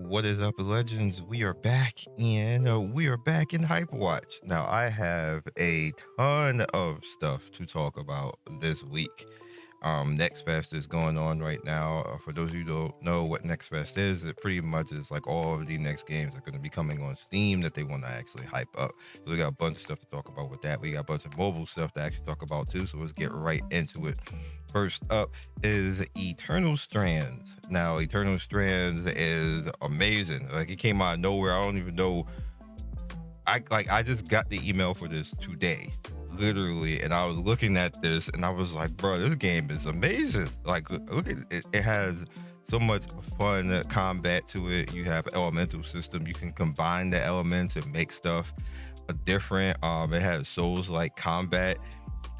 What is up, legends? We are back in HypeWatch. Now, I have a ton of stuff to talk about this week. Nextfest is going on right now. For those of you who don't know what Nextfest is, it pretty much is like all of the next games are going to be coming on Steam that they want to actually hype up. So we got a bunch of stuff to talk about with that. We got a bunch of mobile stuff to actually talk about too. So let's get right into it. First up is Eternal Strands. Now, Eternal Strands is amazing. Like, it came out of nowhere. I don't even know. I just got the email for this today, literally, and I was looking at this and I was like, bro, this game is amazing. Like, look at it. It has so much fun combat to it. You have elemental system. You can combine the elements and make stuff different. It has Souls-like combat,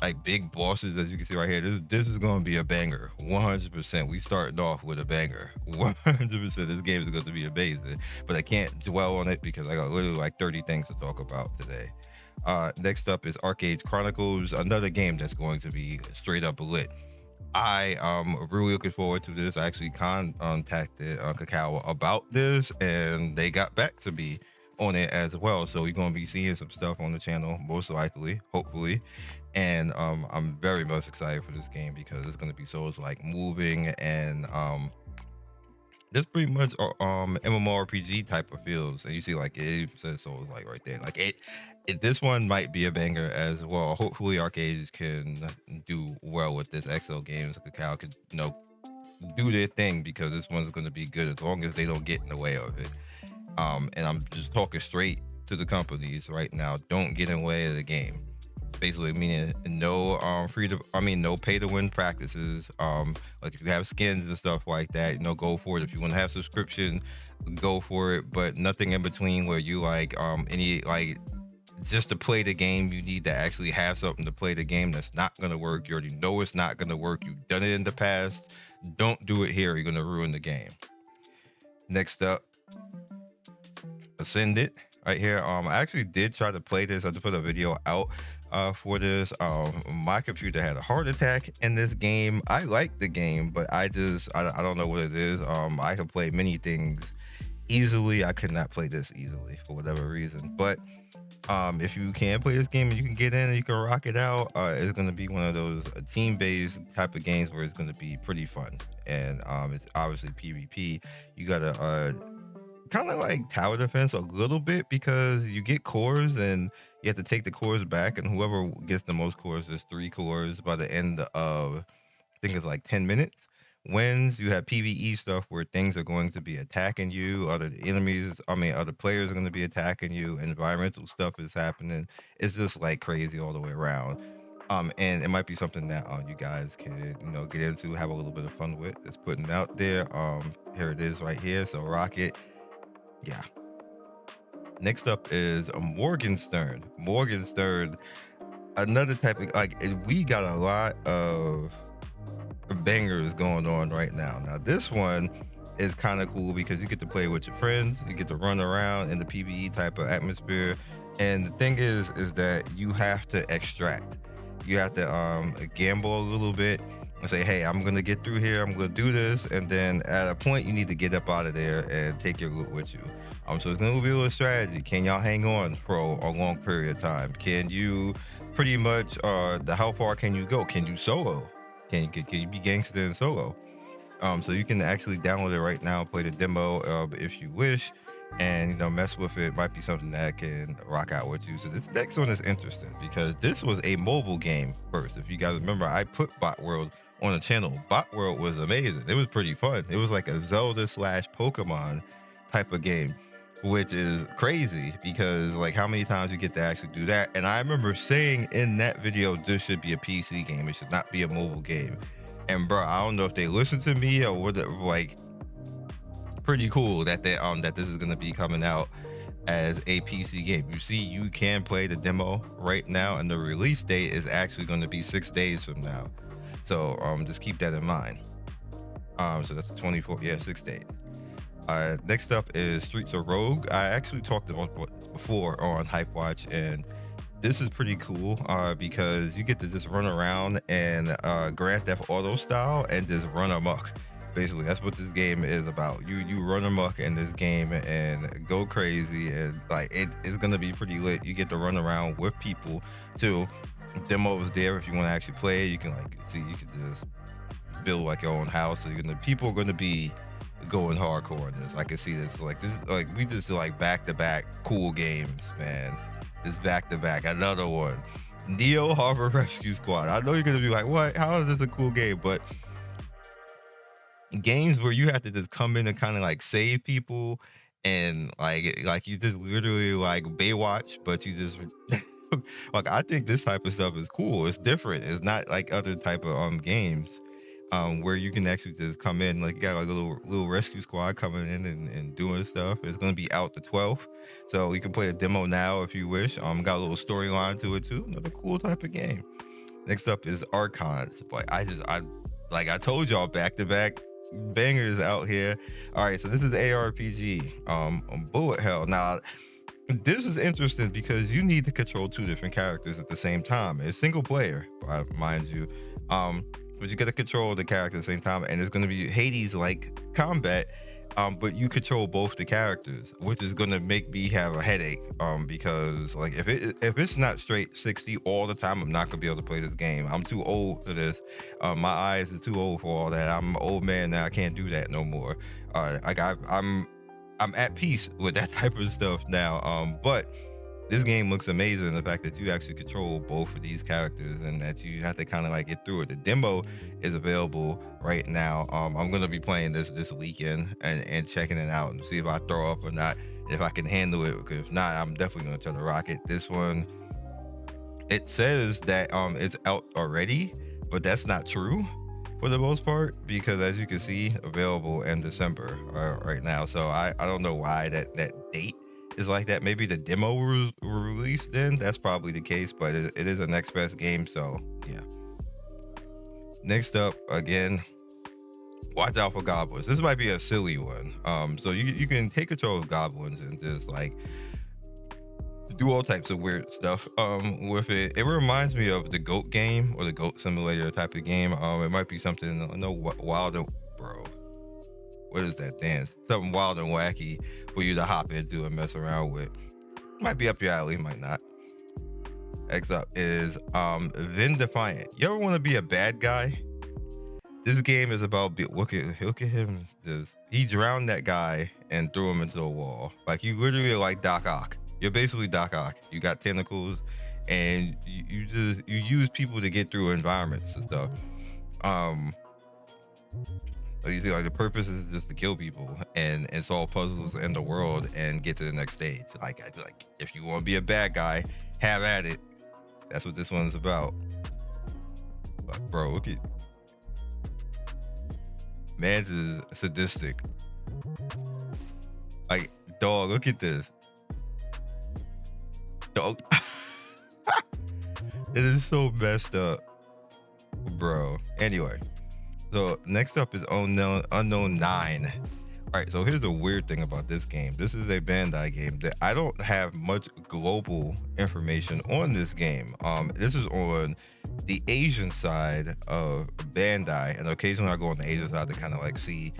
like big bosses, as you can see right here. This is going to be a banger, 100%. We starting off with a banger, 100%. This game is going to be amazing, but I can't dwell on it because I got literally like 30 things to talk about today. Next up is Arcade Chronicles, another game that's going to be straight up lit. I am really looking forward to this. I actually contacted Kakao about this, and they got back to me on it as well. So you're going to be seeing some stuff on the channel, most likely, hopefully. And I'm very much excited for this game because it's going to be so like moving, and this pretty much MMORPG type of feels. And you see like it says so like right there, like it this one might be a banger as well. Hopefully Arcades can do well with this. XL Games, Kakao could do their thing, because this one's going to be good as long as they don't get in the way of it. And I'm just talking straight to the companies right now. Don't get in the way of the game. Basically meaning no no pay to win practices. Like if you have skins and stuff like that, go for it. If you want to have subscription, go for it, but nothing in between where you just to play the game. You need to actually have something to play the game. That's not going to work. You already know it's not going to work. You've done it in the past. Don't do it here. You're going to ruin the game. Next up, Ascendant right here. I actually did try to play this. I just put a video out for this. My computer had a heart attack in this game. I like the game, but I don't know what it is. I can play many things easily. I could not play this easily for whatever reason. But if you can play this game and you can get in and you can rock it out, it's going to be one of those team-based type of games where it's going to be pretty fun. And it's obviously PvP. You gotta kind of like tower defense a little bit, because you get cores and you have to take the cores back, and whoever gets the most cores, there's 3 cores by the end of, I think it's like 10 minutes, wins. You have PvE stuff where things are going to be attacking you, other players are going to be attacking you, environmental stuff is happening. It's just like crazy all the way around. And it might be something that you guys can get into, have a little bit of fun with. It's putting it out there. Here it is right here, so rock it. Yeah. Next up is Morgenstern. Morgenstern, another type of, we got a lot of bangers going on right now. Now this one is kind of cool because you get to play with your friends, you get to run around in the PvE type of atmosphere, and the thing is that you have to extract. You have to gamble a little bit and say, hey, I'm gonna get through here, I'm gonna do this, and then at a point you need to get up out of there and take your loot with you. So it's gonna be a little strategy. Can y'all hang on for a long period of time? Can you pretty much how far can you go? Can you solo? Can you be gangster in solo? So you can actually download it right now, play the demo if you wish, and mess with it. Might be something that can rock out with you. So this next one is interesting because this was a mobile game first. If you guys remember, I put Botworld on the channel. Botworld was amazing. It was pretty fun. It was like a Zelda / Pokemon type of game, which is crazy because like how many times you get to actually do that. And I remember saying in that video, this should be a PC game. It should not be a mobile game. And bro, I don't know if they listened to me or what. Like, pretty cool that they that this is going to be coming out as a PC game. You see, you can play the demo right now, and the release date is actually going to be 6 days from now. So just keep that in mind. So that's 6 days. Next up is Streets of Rogue. I actually talked about it before on HypeWatch, and this is pretty cool because you get to just run around and Grand Theft Auto style and just run amok. Basically, that's what this game is about. You run amok in this game and go crazy, and like it's gonna be pretty lit. You get to run around with people too. Demo is there if you want to actually play it. You can like see, you can just build like your own house. So people are gonna be going hardcore on this. I can see this. Like this, like we just like back to back cool games, man. This back to back, another one. Neo Harbor Rescue Squad. I know you're gonna be like, what? How is this a cool game? But games where you have to just come in and kind of like save people, and like you just literally like Baywatch, but you just like, I think this type of stuff is cool. It's different. It's not like other type of games where you can actually just come in, like you got like a little rescue squad coming in and doing stuff. It's going to be out the 12th, so you can play a demo now if you wish. Got a little storyline to it too. Another cool type of game. Next up is Archons. But I told y'all, back to back bangers out here. All right, so this is ARPG, bullet hell. Now this is interesting because you need to control two different characters at the same time. It's single player, mind you, but you get to control the character at the same time, and it's going to be Hades like combat, but you control both the characters, which is going to make me have a headache, because like if it's not straight 60 all the time, I'm not going to be able to play this game. I'm too old for this. My eyes are too old for all that. I'm an old man now. I can't do that no more. I'm at peace with that type of stuff now. But this game looks amazing. The fact that you actually control both of these characters and that you have to kind of like get through it. The demo is available right now. I'm gonna be playing this weekend and checking it out and see if I throw up or not, and if I can handle it. Because if not, I'm definitely gonna try to rock it. This one, it says that it's out already, but that's not true for the most part, because as you can see, available in December right now. So I don't know why that date is like that. Maybe the demo was released then. That's probably the case, but it is a Nextfest game, so yeah. Next up, again, watch out for goblins. This might be a silly one. So you can take control of goblins and just like do all types of weird stuff with it. It reminds me of the goat game or the goat simulator type of game. It might be something, no, wild and bro, what is that dance? Something wild and wacky for you to hop into and mess around with. Might be up your alley, might not. Next up is Vindefiant. You ever want to be a bad guy? This game is about look at him. He drowned that guy and threw him into a wall. Like, you literally like Doc Ock. You're basically Doc Ock. You got tentacles, and you use people to get through environments and stuff. You see, like, the purpose is just to kill people and solve puzzles in the world and get to the next stage. Like if you want to be a bad guy, have at it. That's what this one's about. But bro, look at man's is sadistic. Like, dog, look at this. Dog. It is so messed up, bro. Anyway, so next up is Unknown 9. All right, so here's the weird thing about this game. This is a Bandai game that I don't have much global information on this game. This is on the Asian side of Bandai, and occasionally I go on the Asian side to kind of like see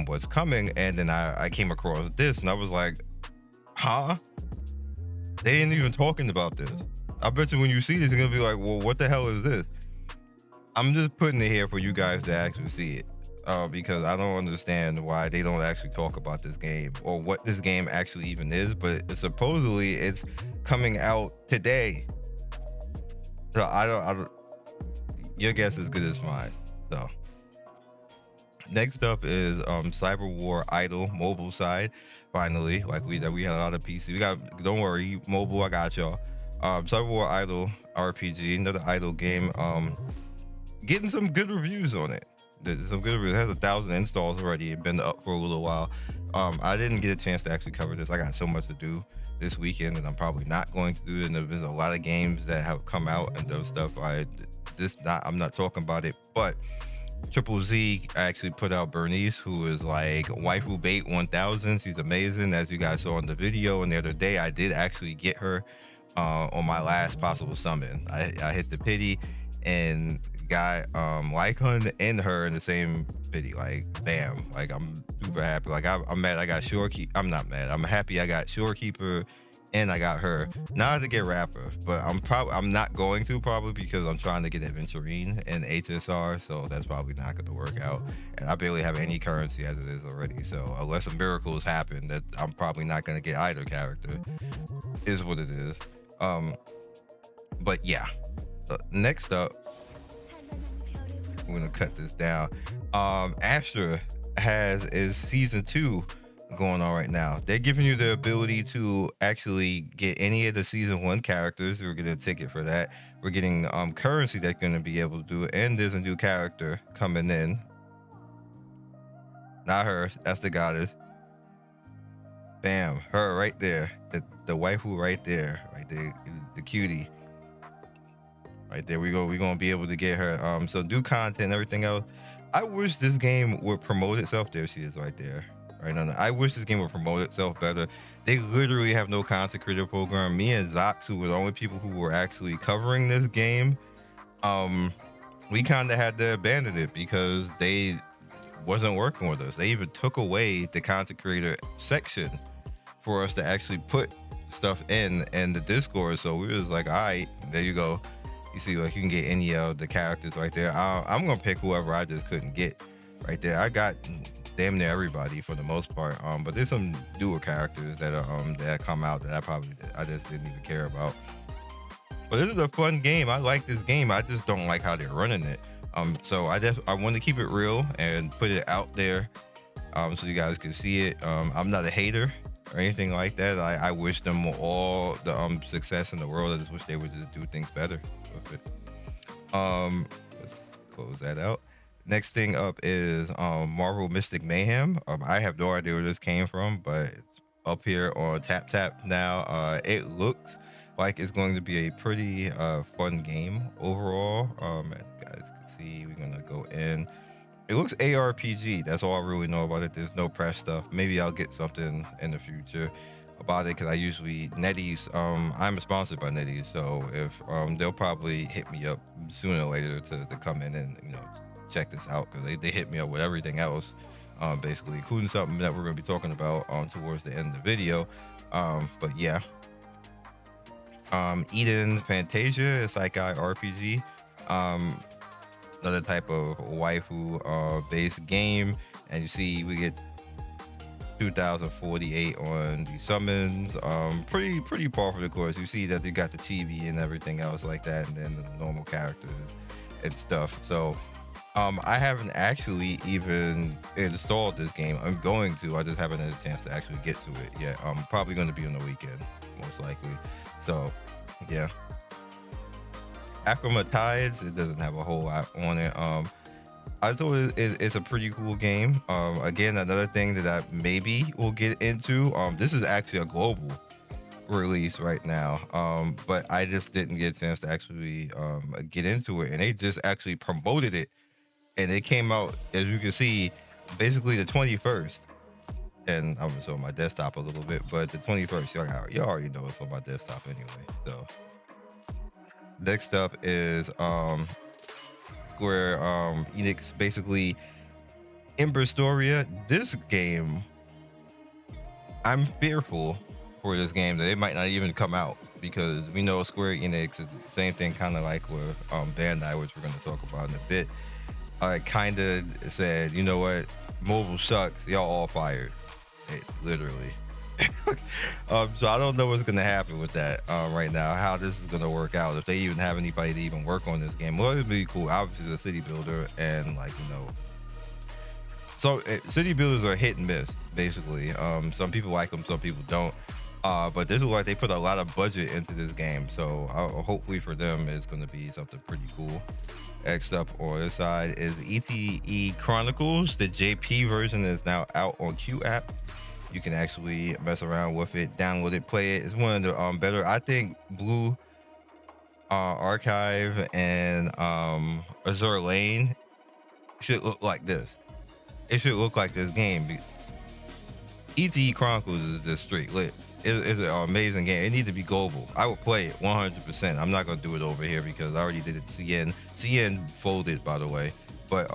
what's coming. And then I came across this, and I was like, huh? They ain't even talking about this. I bet you when you see this, you're gonna be like, well, what the hell is this? I'm just putting it here for you guys to actually see it. Because I don't understand why they don't actually talk about this game or what this game actually even is, but supposedly it's coming out today. So I don't, your guess is as good as mine. So next up is Cyber War Idol mobile side. Finally, like we had a lot of PC. We got, don't worry, mobile, I got y'all. Cyber War Idol RPG, another idol game. Getting some good reviews on it. Some good reviews. It has 1,000 installs already. It's been up for a little while. I didn't get a chance to actually cover this. I got so much to do this weekend, and I'm probably not going to do it. And there's a lot of games that have come out and those stuff. I'm not talking about it. But Triple Z actually put out Bernice, who is like waifu bait 1000. She's amazing, as you guys saw in the video. And the other day, I did actually get her on my last possible summon. I hit the pity and got Lycon and her in the same video. Like, bam! Like, I'm super happy. Like, I'm mad I got Shorekeeper. I'm not mad. I'm happy I got Shorekeeper and I got her. Not to get Rapper, but I'm not going to, probably because I'm trying to get Adventurine and HSR, so that's probably not going to work out. And I barely have any currency as it is already. So unless a miracles happen, that I'm probably not going to get either character. Is what it is. But yeah. Next up, we're gonna cut this down. Astra is season 2 going on right now. They're giving you the ability to actually get any of the season 1 characters. We're getting a ticket for that. We're getting currency that's gonna be able to do it, and there's a new character coming in. Not her, that's the goddess. Bam, her right there. The waifu right there, the cutie. Right there, we're gonna be able to get her. So do content, everything else. I wish this game would promote itself. There she is, right there, right on. I wish this game would promote itself better. They literally have no content creator program. Me and Zox, who were the only people who were actually covering this game, we kind of had to abandon it because they wasn't working with us. They even took away the content creator section for us to actually put stuff in the Discord. So we was like, all right, there you go. You see, like, you can get any of the characters right there. I'm gonna pick whoever I just couldn't get right there. I got damn near everybody for the most part. But there's some newer characters that are that come out that I just didn't even care about. But this is a fun game. I like this game. I just don't like how they're running it. So I want to keep it real and put it out there, so you guys can see it. I'm not a hater or anything like that. I wish them all the success in the world. I just wish they would just do things better with it. Let's close that out. Next thing up is Marvel Mystic Mayhem. I have no idea where this came from, but it's up here on Tap now. It looks like it's going to be a pretty fun game overall. As you guys can see, we're gonna go in. It looks ARPG. That's all I really know about it. There's no press stuff. Maybe I'll get something in the future about it, because I usually NetEase. I'm sponsored by NetEase, so if they'll probably hit me up sooner or later to come in and check this out, because they hit me up with everything else, basically, including something that we're going to be talking about towards the end of the video. But yeah, Eden Fantasia is like a RPG. Another type of waifu based game, and you see we get 2048 on the summons. Pretty powerful, of course. You see that they got the TV and everything else like that, and then the normal characters and stuff. So I haven't actually even installed this game. I'm going to. I just haven't had a chance to actually get to it yet. I'm probably going to be on the weekend, most likely. So yeah. Acclimatize, it doesn't have a whole lot on it. I thought it's a pretty cool game. Again, another thing that I maybe will get into. This is actually a global release right now, but I just didn't get a chance to actually get into it, and they just actually promoted it, and it came out, as you can see, basically the 21st. And I'm gonna show my desktop a little bit, but the 21st, you already know it's on my desktop anyway. So next up is Square Enix, basically Ember Storia. This game, I'm fearful for this game that it might not even come out, because we know Square Enix is the same thing, kind of like with Bandai, which we're going to talk about in a bit. Kind of said, you know what, mobile sucks, y'all all fired. It literally. So I don't know what's gonna happen with that right now, how this is gonna work out, if they even have anybody to even work on this game. Well, it'd be cool. Obviously, the city builder, and so city builders are hit and miss, basically. Some people like them, some people don't. But this is like they put a lot of budget into this game, so hopefully for them it's gonna be something pretty cool. Next up on this side is ETE Chronicles. The JP version is now out on Q app. You can actually mess around with it, download it, play it. It's one of the better. I think Blue Archive and Azure Lane should look like this. It should look like this game. ETE Chronicles is just straight lit. It's an amazing game. It needs to be global. I would play it 100%. I'm not gonna do it over here because I already did it. CN folded, by the way, but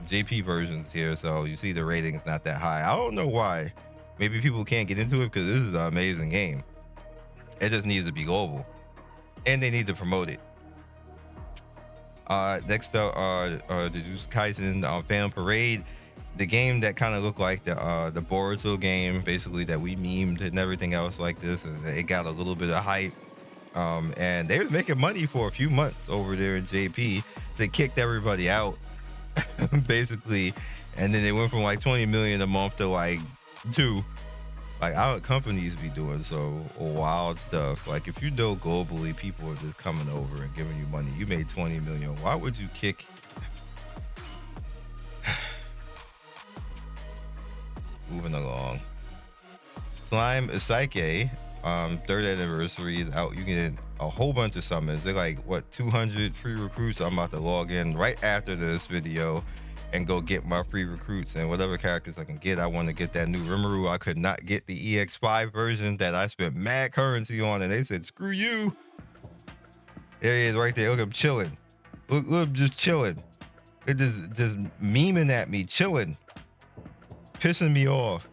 JP version's here, so you see the rating's not that high. I don't know why. Maybe people can't get into it because this is an amazing game. It just needs to be global, and they need to promote it. Next up, the Jujutsu Kaisen Phantom Parade, the game that kind of looked like the Boruto game, basically, that we memed and everything else like this, and it got a little bit of hype. And they was making money for a few months over there in JP. They kicked everybody out, basically, and then they went from like 20 million a month to like 2. Like, our companies be doing so wild stuff. Like, if you know globally people are just coming over and giving you money, you made 20 million. Why would you kick? Moving along. Slime ISEKAI, 3rd anniversary is out. You get a whole bunch of summons. They're like, what, 200 free recruits? I'm about to log in right after this video and go get my free recruits and whatever characters I can get. I want to get that new Rimuru. I could not get the EX5 version that I spent mad currency on, and they said, screw you. There he is right there. Look, I'm chilling. Look, just chilling. It just memeing at me, chilling, pissing me off.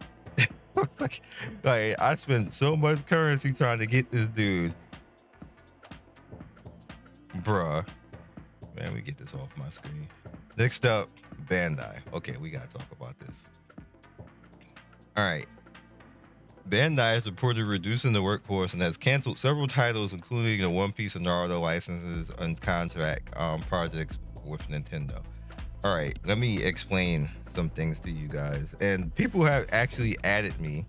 like I spent so much currency trying to get this dude. Bruh. Man, we get this off my screen. Next up, Bandai. Okay, we gotta talk about this. All right. Bandai has reported reducing the workforce and has canceled several titles, including the One Piece and Naruto licenses and contract projects with Nintendo. All right, let me explain some things to you guys. And people have actually added me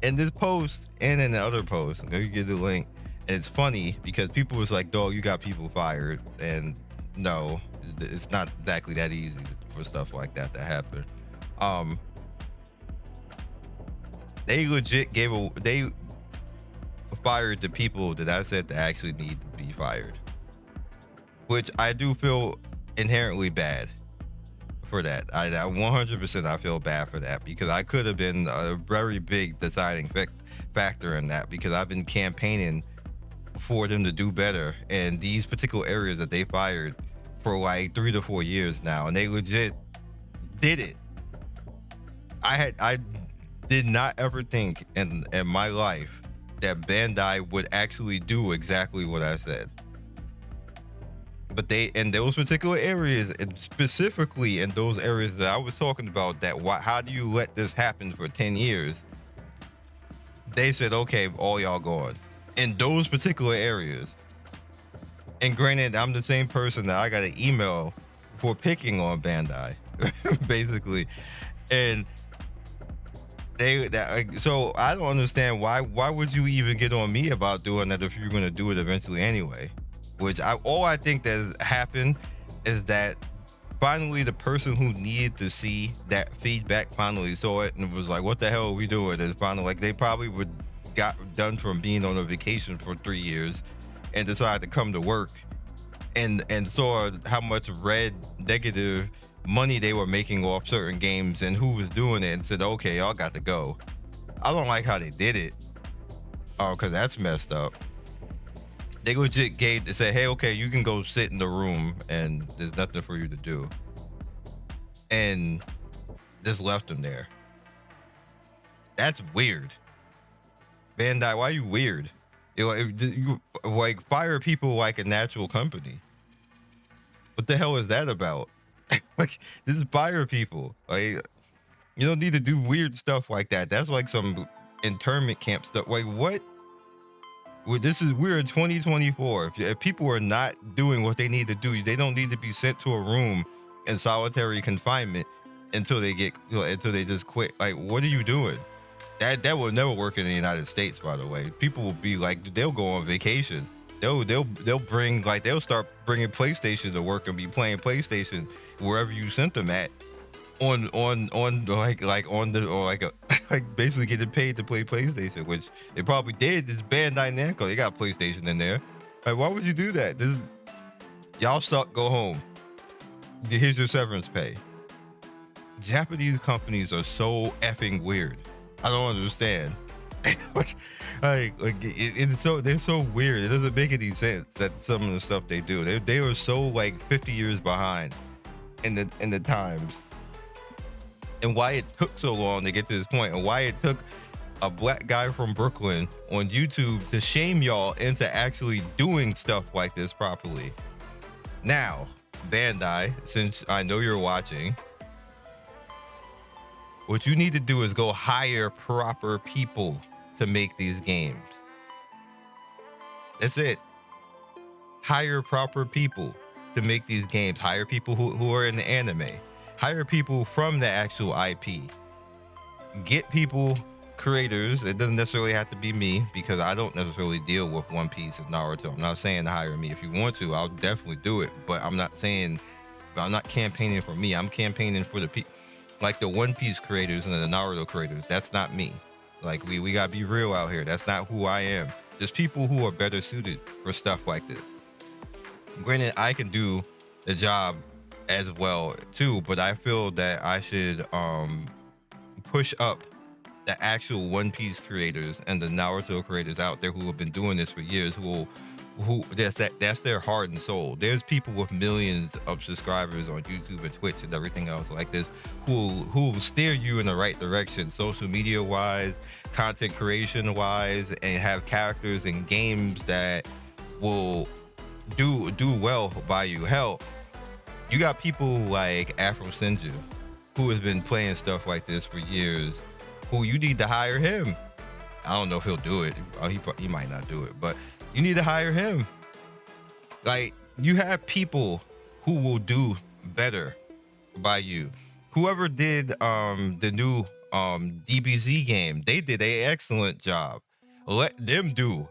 in this post and in the other post. I'm gonna give the link. And it's funny because people was like, dog, you got people fired. And no, it's not exactly that easy for stuff like that to happen. They legit they fired the people that I said that actually need to be fired, which I do feel inherently bad for that. I 100% I feel bad for that, because I could have been a very big deciding factor in that, because I've been campaigning for them to do better in these particular areas that they fired for like 3 to 4 years now, and they legit did it. I did not ever think in my life that Bandai would actually do exactly what I said. But they, in those particular areas, and specifically in those areas that I was talking about, that how do you let this happen for 10 years? They said, okay, all y'all gone. In those particular areas. And granted, I'm the same person that I got an email for picking on Bandai, basically. And so I don't understand why would you even get on me about doing that if you're going to do it eventually anyway? Which all I think that has happened is that finally the person who needed to see that feedback finally saw it and was like, what the hell are we doing? And finally, like, they probably got done from being on a vacation for 3 years and decided to come to work and saw how much red negative money they were making off certain games and who was doing it, and said, okay, y'all got to go. I don't like how they did it, because that's messed up. They legit said, hey, okay, you can go sit in the room and there's nothing for you to do, and just left them there. That's weird. Bandai, why are you weird? You like fire people like a natural company. What the hell is that about? Like, this is fire people. Like, you don't need to do weird stuff like that. That's like some internment camp stuff. Like, what? We're in 2024. If people are not doing what they need to do, they don't need to be sent to a room in solitary confinement until they just quit. Like, what are you doing? That will never work in the United States, by the way. People will be like, they'll go on vacation. They'll bring, like, they'll start bringing PlayStation to work and be playing PlayStation wherever you sent them at, like basically getting paid to play PlayStation, which they probably did. This Bandai Namco, they got PlayStation in there. Like, why would you do that? Y'all suck. Go home. Here's your severance pay. Japanese companies are so effing weird. I don't understand. It's so they're so weird. It doesn't make any sense that some of the stuff they do. They were so like 50 years behind in the times, and why it took so long to get to this point, and why it took a black guy from Brooklyn on YouTube to shame y'all into actually doing stuff like this properly. Now, Bandai, since I know you're watching, what you need to do is go hire proper people to make these games. That's it. Hire proper people to make these games. Hire people who are in the anime. Hire people from the actual IP. Get people, creators. It doesn't necessarily have to be me, because I don't necessarily deal with One Piece and Naruto. I'm not saying to hire me. If you want to, I'll definitely do it. But I'm not campaigning for me. I'm campaigning for the people, like the One Piece creators and the Naruto creators. That's not me. Like we gotta be real out here. That's not who I am. There's people who are better suited for stuff like this. Granted, I can do the job as well too, but I feel that I should push up the actual One Piece creators and the Naruto creators out there who have been doing this for years, who that's their heart and soul. There's people with millions of subscribers on YouTube and Twitch and everything else like this who will steer you in the right direction, social media wise, content creation wise, and have characters and games that will do well by you. Hell, you got people like Afro Senju, who has been playing stuff like this for years, who you need to hire him. I don't know if he'll do it. He might not do it, but you need to hire him. Like, you have people who will do better by you. Whoever did the new DBZ game, they did an excellent job. Let them do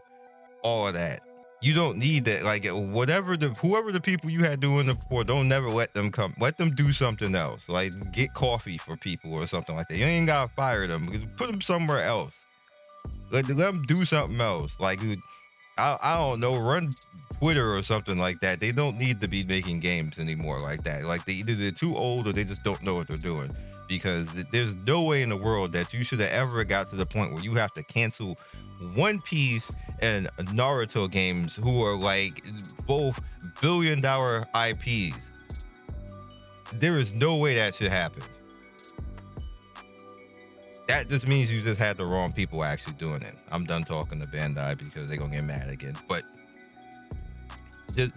all of that. You don't need that. Like, whoever the people you had doing it before, don't never let them come. Let them do something else. Like, get coffee for people or something like that. You ain't gotta fire them. Put them somewhere else. Let them do something else. Like, I don't know, run Twitter or something like that. They don't need to be making games anymore like that. Like, either they're too old or they just don't know what they're doing. Because there's no way in the world that you should have ever got to the point where you have to cancel One Piece and Naruto games, who are like both billion-dollar IPs. There is no way that should happen. That just means you just had the wrong people actually doing it. I'm done talking to Bandai because they're gonna get mad again. But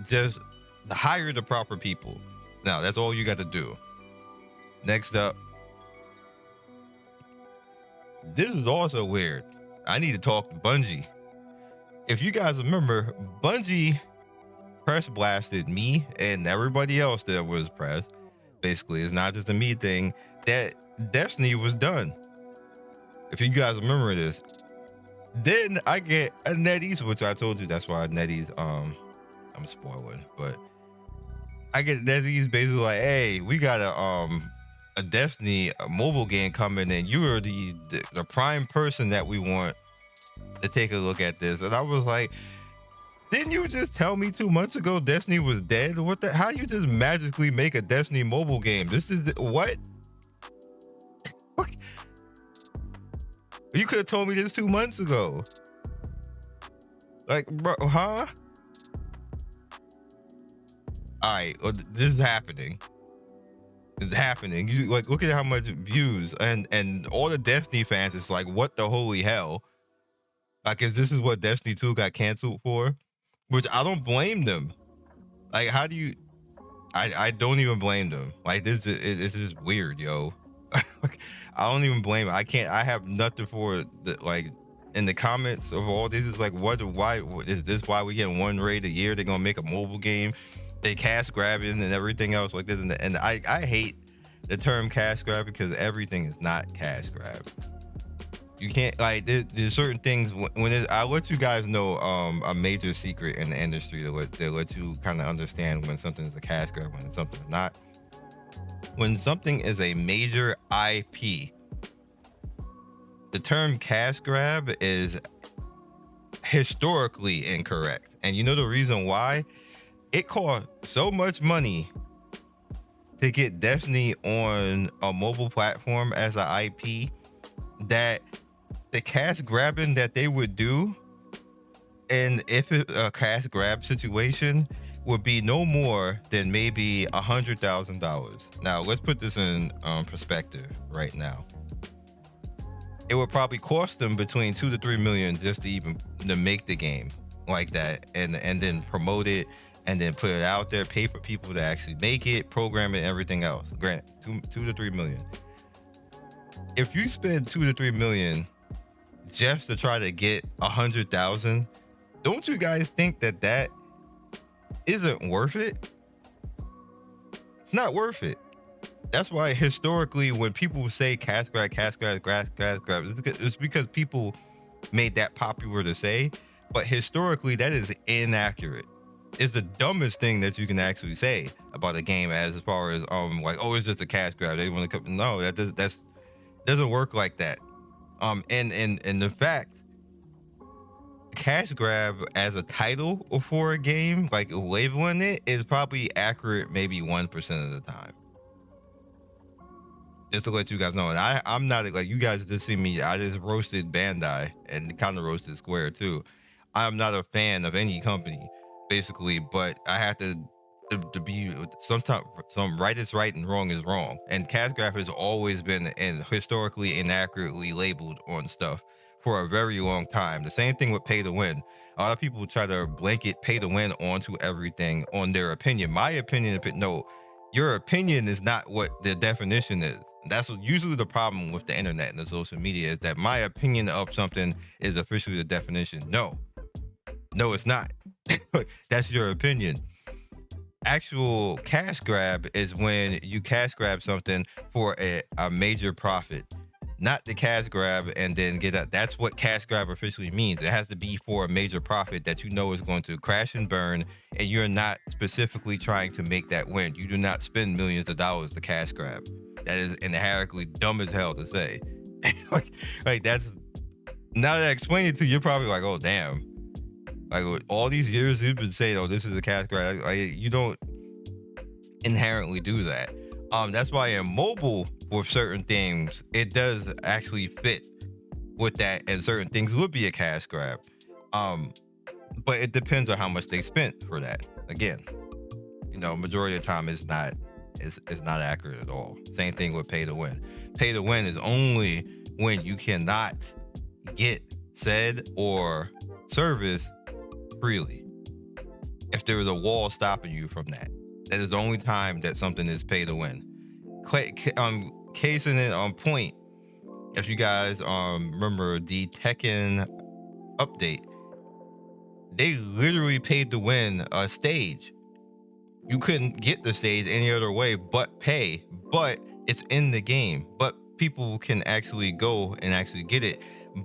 just hire the proper people. Now, that's all you got to do. Next up, this is also weird. I need to talk to Bungie. If you guys remember, Bungie press blasted me and everybody else that was pressed. Basically, it's not just a me thing, that Destiny was done. If you guys remember this, then I get a NetEase, which I told you that's why NetEase, I'm spoiling, but I get NetEase basically like, hey, we got a Destiny mobile game coming, and you are the prime person that we want to take a look at this. And I was like, didn't you just tell me 2 months ago Destiny was dead? How do you just magically make a Destiny mobile game? This is what? You could have told me this 2 months ago. Like, bro, huh? All right, well, this is happening. It's happening. You like, look at how much views and all the Destiny fans. It's like, what the holy hell? Like, is this what Destiny 2 got canceled for? Which I don't blame them. Like, how do you? I don't even blame them. Like, this is weird, yo. I don't even blame it. I have nothing for it. Like, in the comments of all this is like, why is this why we get one raid a year? They're gonna make a mobile game. They cash grabbing and everything else like this. And I hate the term cash grab, because everything is not cash grab. You can't, like, there's certain things when I'll let you guys know a major secret in the industry to let you kind of understand when something is a cash grab, when something is not. When something is a major IP, the term cash grab is historically incorrect. And you know the reason why? It cost so much money to get Destiny on a mobile platform as an IP that the cash grabbing that they would do, and if a cash grab situation would be no more than maybe $100,000. Now let's put this in perspective right now. It would probably cost them between 2 to 3 million just to even to make the game like that, and then promote it, and then put it out there, pay for people to actually make it, program it, everything else. Granted, 2 to 3 million. If you spend 2 to 3 million just to try to get 100,000, don't you guys think that that isn't worth it? It's not worth it. That's why historically, when people say cash grab, it's because people made that popular to say. But historically, that is inaccurate. It's the dumbest thing that you can actually say about a game, as far as like, oh, it's just a cash grab. They want to come. No, that doesn't work like that. And the fact, cash grab as a title for a game, like labeling it, is probably accurate maybe 1% of the time. Just to let you guys know, and I'm not like, you guys just see me. I just roasted Bandai and kind of roasted Square too. I'm not a fan of any company, basically, but I have to be, sometimes some right is right and wrong is wrong. And cash grab has always been and historically inaccurately labeled on stuff for a very long time. The same thing with pay to win. A lot of people try to blanket pay to win onto everything on their opinion. My opinion, no, your opinion is not what the definition is. That's usually the problem with the internet and the social media, is that my opinion of something is officially the definition. No, it's not. That's your opinion. Actual cash grab is when you cash grab something for a major profit, not the cash grab and then get that. That's what cash grab officially means. It has to be for a major profit that you know is going to crash and burn, and you're not specifically trying to make that win. You do not spend millions of dollars to cash grab. That is inherently dumb as hell to say. like that's, now that I explain it to you, you're probably like, oh damn. Like, all these years you've been saying, oh, this is a cash grab. Like, you don't inherently do that. That's why in mobile, with certain things, it does actually fit with that, and certain things would be a cash grab. But it depends on how much they spent for that. Again, majority of the time it's not accurate at all. Same thing with pay to win. Pay to win is only when you cannot get said or service freely. If there is a wall stopping you from that, that is the only time that something is pay to win. Case in it on point, if you guys remember the Tekken update, they literally paid to win a stage. You couldn't get the stage any other way but pay, but it's in the game, but people can actually go and actually get it.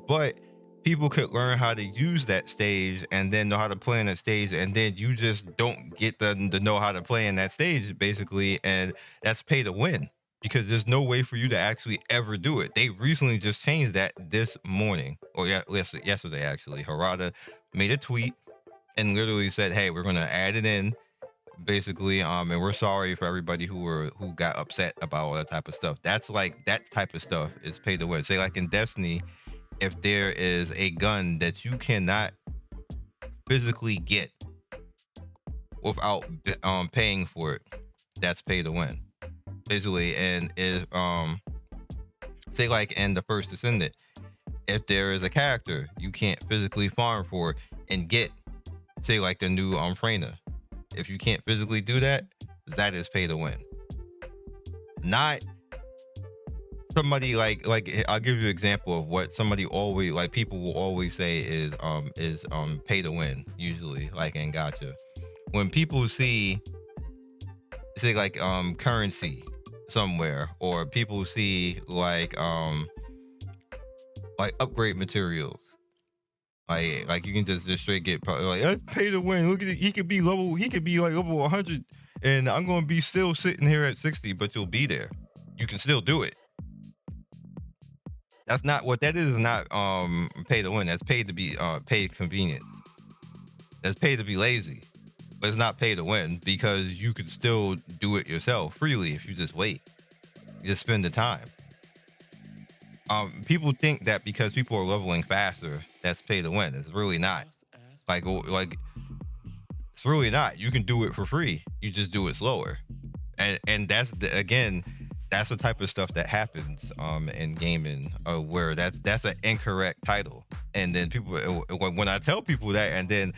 But people could learn how to use that stage and then know how to play in that stage, and then you just don't get the know how to play in that stage, basically, and that's pay to win, because there's no way for you to actually ever do it. They recently just changed that this morning, or yesterday actually. Harada made a tweet and literally said, hey, we're going to add it in, basically, and we're sorry for everybody who got upset about all that type of stuff. That's like, that type of stuff is pay to win. Say like in Destiny, if there is a gun that you cannot physically get without paying for it, that's pay to win, basically. And is say like in the first Ascendant, if there is a character you can't physically farm for and get, say like the new Freyna, if you can't physically do that, that is pay to win. Not somebody like I'll give you an example of what somebody always, like, people will always say is pay to win, usually, like in Gacha. When people see, say like currency somewhere, or people see like upgrade materials, like you can just straight get, like, that's pay to win. Look at it, he could be like level 100 and I'm gonna be still sitting here at 60, but you'll be there. You can still do it. That's not what that is. Not pay to win. That's paid to be paid convenient. That's paid to be lazy, but it's not pay to win, because you could still do it yourself freely if you just wait. You just spend the time. People think that because people are leveling faster, that's pay to win. It's really not. Like it's really not. You can do it for free. You just do it slower. And that's again, that's the type of stuff that happens in gaming, where that's an incorrect title. And then people, when I tell people that, and then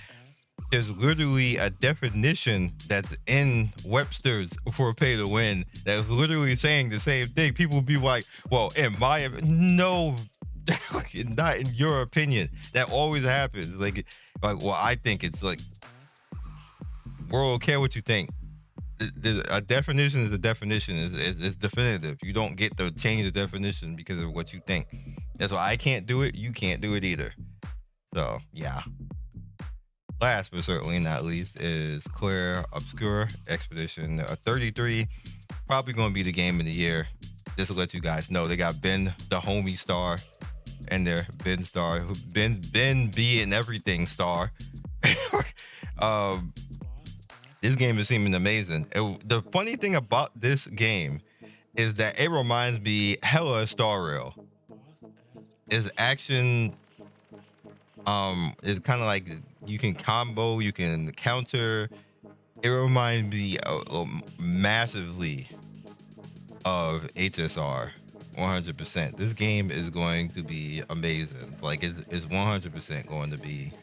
there's literally a definition that's in Webster's for pay to win that's literally saying the same thing. People be like, well, no, not in your opinion. That always happens. Like, well, I think it's like, world, care what you think. A definition is a definition. It's definitive. You don't get to change the definition because of what you think. That's why I can't do it. You can't do it either. So yeah. Last but certainly not least is Clair Obscur Expedition 33. Probably going to be the game of the year. Just to let you guys know, they got Ben the homie star in there. Ben star, Ben be and everything star. This game is seeming amazing. The funny thing about this game is that it reminds me hella of Star Rail. It's action. It's kind of like you can combo, you can counter. It reminds me massively of HSR. 100%. This game is going to be amazing. Like it's 100% going to be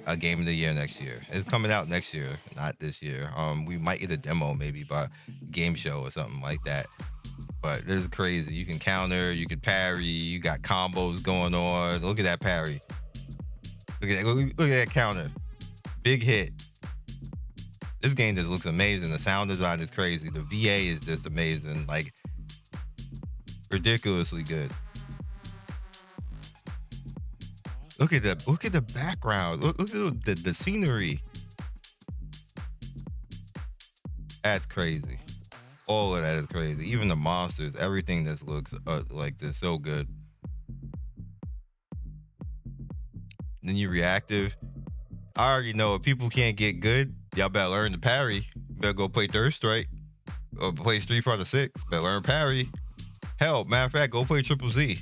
a game of the year next year. It's coming out next year, not this year. We might get a demo maybe by game show or something like that. But this is crazy. You can counter, you can parry, you got combos going on. Look at that parry. Look at that counter. Big hit. This game just looks amazing. The sound design is crazy. The VA is just amazing. Like ridiculously good. Look at the background. Look at the scenery. That's crazy. All of that is crazy. Even the monsters, everything that looks like this so good. Then you reactive. I already know if people can't get good, y'all better learn to parry. Better go play Third Strike or play Street Fighter 6. Better learn parry. Hell, matter of fact, go play Triple Z.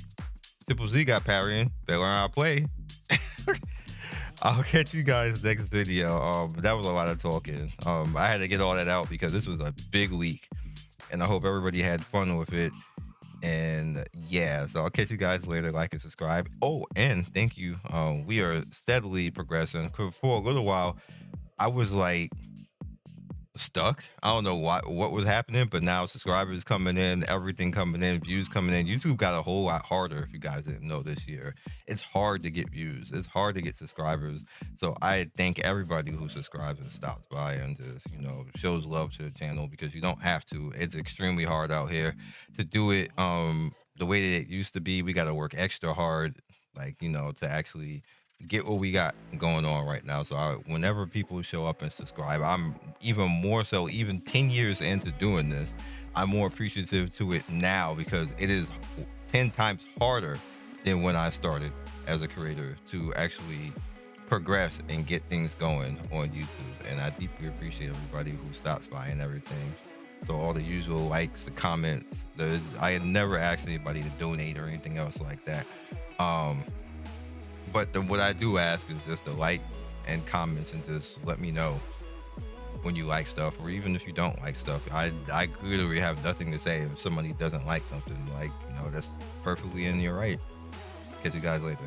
Triple Z got parrying. Better learn how to play. I'll catch you guys next video. That was a lot of talking. I had to get all that out because this was a big week, and I hope everybody had fun with it. And yeah, so I'll catch you guys later. Like and subscribe. Oh, and thank you. We are steadily progressing. For a little while, I was like stuck. I don't know what was happening, but now subscribers coming in, everything coming in, views coming in. YouTube got a whole lot harder, if you guys didn't know, this year. It's hard to get views. It's hard to get subscribers. So I thank everybody who subscribes and stops by and just, shows love to the channel, because you don't have to. It's extremely hard out here to do it the way that it used to be. We got to work extra hard, to actually get what we got going on right now. So whenever people show up and subscribe, I'm even more so, even 10 years into doing this, I'm more appreciative to it now, because it is 10 times harder than when I started as a creator to actually progress and get things going on YouTube. And I deeply appreciate everybody who stops by and everything. So all the usual likes, the comments, I had never asked anybody to donate or anything else like that. But what I do ask is just to like and comments, and just let me know when you like stuff, or even if you don't like stuff. I literally have nothing to say if somebody doesn't like something. That's perfectly in your right. Catch you guys later.